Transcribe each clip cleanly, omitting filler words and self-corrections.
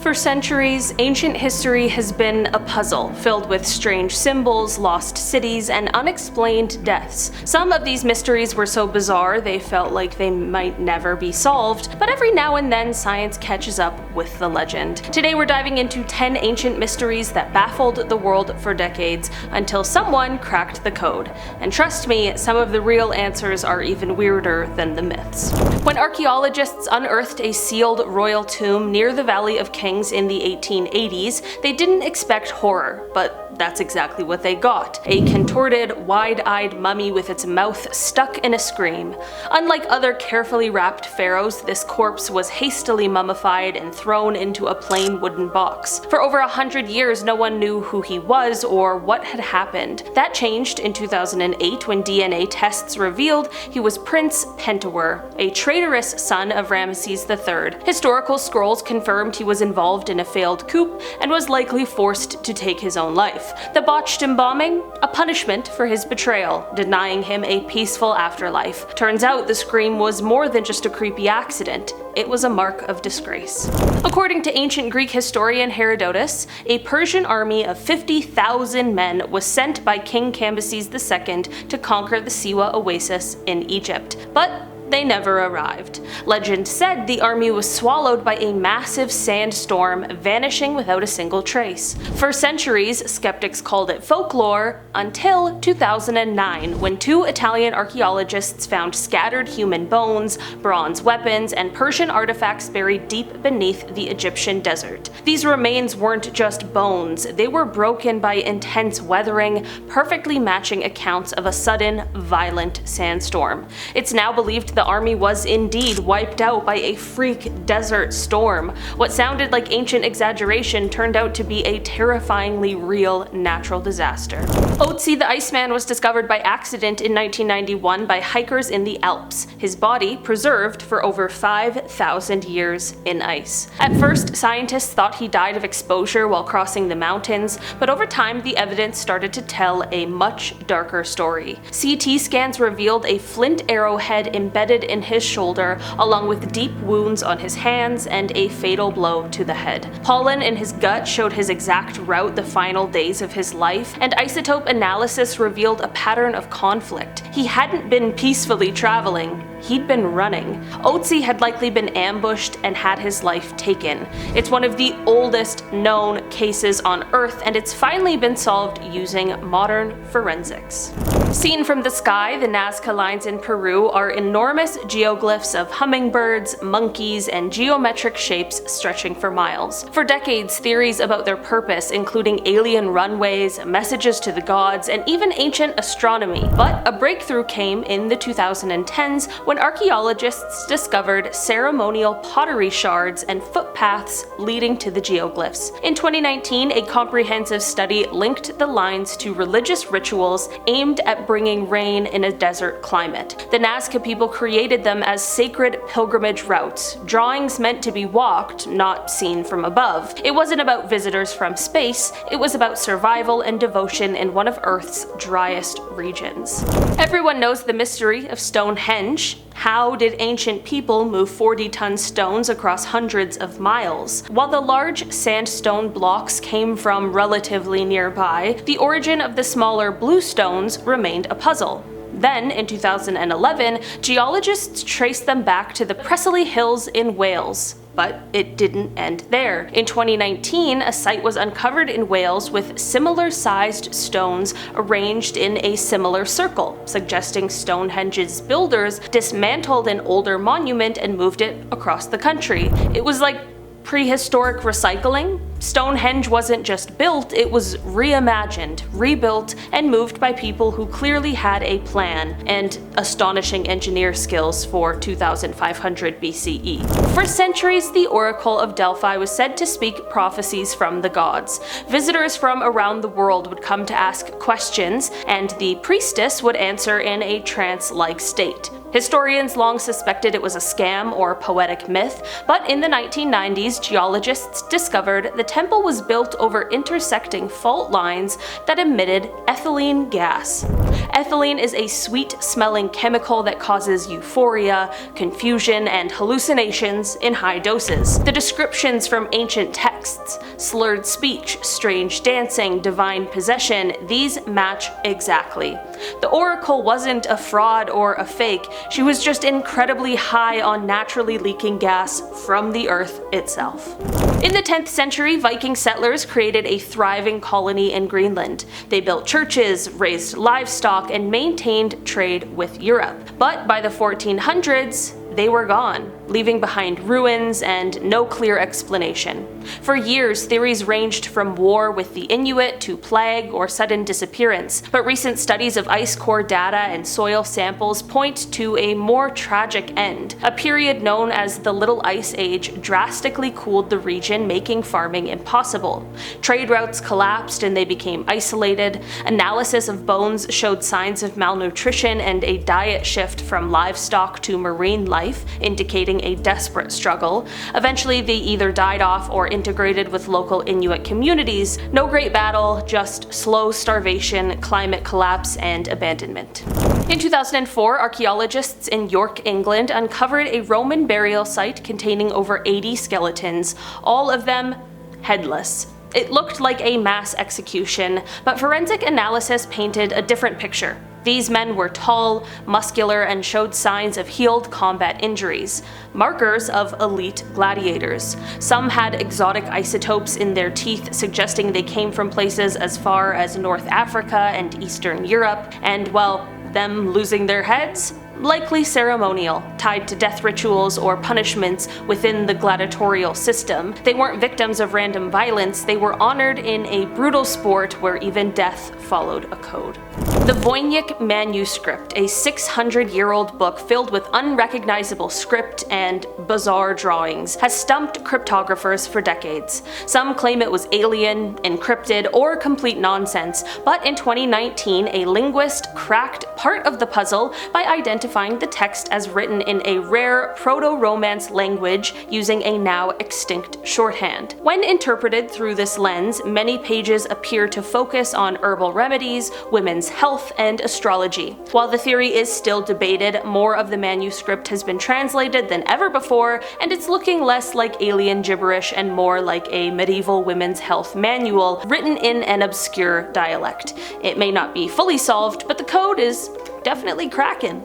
For centuries, ancient history has been a puzzle, filled with strange symbols, lost cities, and unexplained deaths. Some of these mysteries were so bizarre they felt like they might never be solved, but every now and then science catches up with the legend. Today we're diving into 10 ancient mysteries that baffled the world for decades, until someone cracked the code. And trust me, some of the real answers are even weirder than the myths. When archaeologists unearthed a sealed royal tomb near the Valley of Kings in the 1880s, they didn't expect horror, but that's exactly what they got. A contorted, wide-eyed mummy with its mouth stuck in a scream. Unlike other carefully wrapped pharaohs, this corpse was hastily mummified and thrown into a plain wooden box. For over 100 years, no one knew who he was or what had happened. That changed in 2008 when DNA tests revealed he was Prince Pentuer, a traitorous son of Ramesses III. Historical scrolls confirmed he was involved in a failed coup and was likely forced to take his own life. The botched embalming? A punishment for his betrayal, denying him a peaceful afterlife. Turns out the scream was more than just a creepy accident. It was a mark of disgrace. According to ancient Greek historian Herodotus, a Persian army of 50,000 men was sent by King Cambyses II to conquer the Siwa oasis in Egypt. But they never arrived. Legend said the army was swallowed by a massive sandstorm, vanishing without a single trace. For centuries, skeptics called it folklore, until 2009, when two Italian archaeologists found scattered human bones, bronze weapons, and Persian artifacts buried deep beneath the Egyptian desert. These remains weren't just bones, they were broken by intense weathering, perfectly matching accounts of a sudden, violent sandstorm. It's now believed the army was indeed wiped out by a freak desert storm. What sounded like ancient exaggeration turned out to be a terrifyingly real natural disaster. Ötzi the Iceman was discovered by accident in 1991 by hikers in the Alps, his body preserved for over 5,000 years in ice. At first, scientists thought he died of exposure while crossing the mountains, but over time the evidence started to tell a much darker story. CT scans revealed a flint arrowhead embedded in his shoulder, along with deep wounds on his hands and a fatal blow to the head. Pollen in his gut showed his exact route the final days of his life, and isotope analysis revealed a pattern of conflict. He hadn't been peacefully traveling, he'd been running. Ötzi had likely been ambushed and had his life taken. It's one of the oldest known cases on Earth, and it's finally been solved using modern forensics. Seen from the sky, the Nazca Lines in Peru are enormous geoglyphs of hummingbirds, monkeys, and geometric shapes stretching for miles. For decades, theories about their purpose, including alien runways, messages to the gods, and even ancient astronomy. But a breakthrough came in the 2010s when archaeologists discovered ceremonial pottery shards and footpaths leading to the geoglyphs. In 2019, a comprehensive study linked the lines to religious rituals aimed at bringing rain in a desert climate. The Nazca people created them as sacred pilgrimage routes, drawings meant to be walked, not seen from above. It wasn't about visitors from space, it was about survival and devotion in one of Earth's driest regions. Everyone knows the mystery of Stonehenge. How did ancient people move 40-ton stones across hundreds of miles? While the large sandstone blocks came from relatively nearby, the origin of the smaller bluestones remained a puzzle. Then, in 2011, geologists traced them back to the Preseli Hills in Wales. But it didn't end there. In 2019, a site was uncovered in Wales with similar-sized stones arranged in a similar circle, suggesting Stonehenge's builders dismantled an older monument and moved it across the country. It was like prehistoric recycling. Stonehenge wasn't just built, it was reimagined, rebuilt, and moved by people who clearly had a plan and astonishing engineer skills for 2500 BCE. For centuries, the Oracle of Delphi was said to speak prophecies from the gods. Visitors from around the world would come to ask questions, and the priestess would answer in a trance-like state. Historians long suspected it was a scam or poetic myth, but in the 1990s, geologists discovered the temple was built over intersecting fault lines that emitted ethylene gas. Ethylene is a sweet-smelling chemical that causes euphoria, confusion, and hallucinations in high doses. The descriptions from ancient texts, slurred speech, strange dancing, divine possession, these match exactly. The Oracle wasn't a fraud or a fake, she was just incredibly high on naturally leaking gas from the Earth itself. In the 10th century, Viking settlers created a thriving colony in Greenland. They built churches, raised livestock, and maintained trade with Europe. But by the 1400s, they were gone, leaving behind ruins and no clear explanation. For years, theories ranged from war with the Inuit to plague or sudden disappearance, but recent studies of ice core data and soil samples point to a more tragic end. A period known as the Little Ice Age drastically cooled the region, making farming impossible. Trade routes collapsed and they became isolated. Analysis of bones showed signs of malnutrition and a diet shift from livestock to marine life, indicating a desperate struggle. Eventually, they either died off or integrated with local Inuit communities. No great battle, just slow starvation, climate collapse, and abandonment. In 2004, archaeologists in York, England uncovered a Roman burial site containing over 80 skeletons, all of them headless. It looked like a mass execution, but forensic analysis painted a different picture. These men were tall, muscular, and showed signs of healed combat injuries, markers of elite gladiators. Some had exotic isotopes in their teeth, suggesting they came from places as far as North Africa and Eastern Europe, and, well, them losing their heads? Likely ceremonial, tied to death rituals or punishments within the gladiatorial system. They weren't victims of random violence, they were honored in a brutal sport where even death followed a code. The Voynich Manuscript, a 600-year-old book filled with unrecognizable script and bizarre drawings, has stumped cryptographers for decades. Some claim it was alien, encrypted, or complete nonsense, but in 2019, a linguist cracked part of the puzzle by identifying the text as written in a rare Proto-Romance language using a now extinct shorthand. When interpreted through this lens, many pages appear to focus on herbal remedies, women's health, and astrology. While the theory is still debated, more of the manuscript has been translated than ever before, and it's looking less like alien gibberish and more like a medieval women's health manual written in an obscure dialect. It may not be fully solved, but the code is definitely cracking.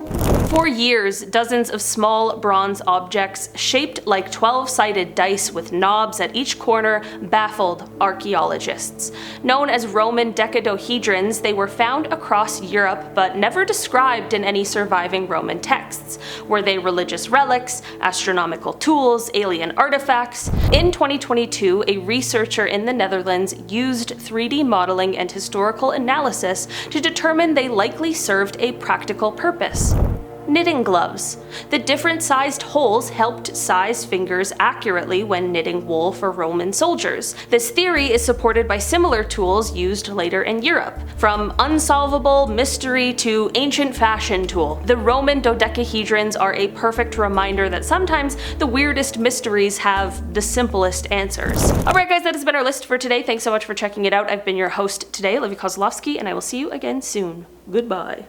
For years, dozens of small bronze objects shaped like 12-sided dice with knobs at each corner baffled archaeologists. Known as Roman Dodecahedrons, they were found across Europe but never described in any surviving Roman texts. Were they religious relics, astronomical tools, alien artifacts? In 2022, a researcher in the Netherlands used 3D modeling and historical analysis to determine they likely served a practical purpose. Knitting gloves. The different sized holes helped size fingers accurately when knitting wool for Roman soldiers. This theory is supported by similar tools used later in Europe. From unsolvable mystery to ancient fashion tool, the Roman dodecahedrons are a perfect reminder that sometimes the weirdest mysteries have the simplest answers. Alright guys, that has been our list for today. Thanks so much for checking it out. I've been your host today, Olivia Kozlowski, and I will see you again soon. Goodbye.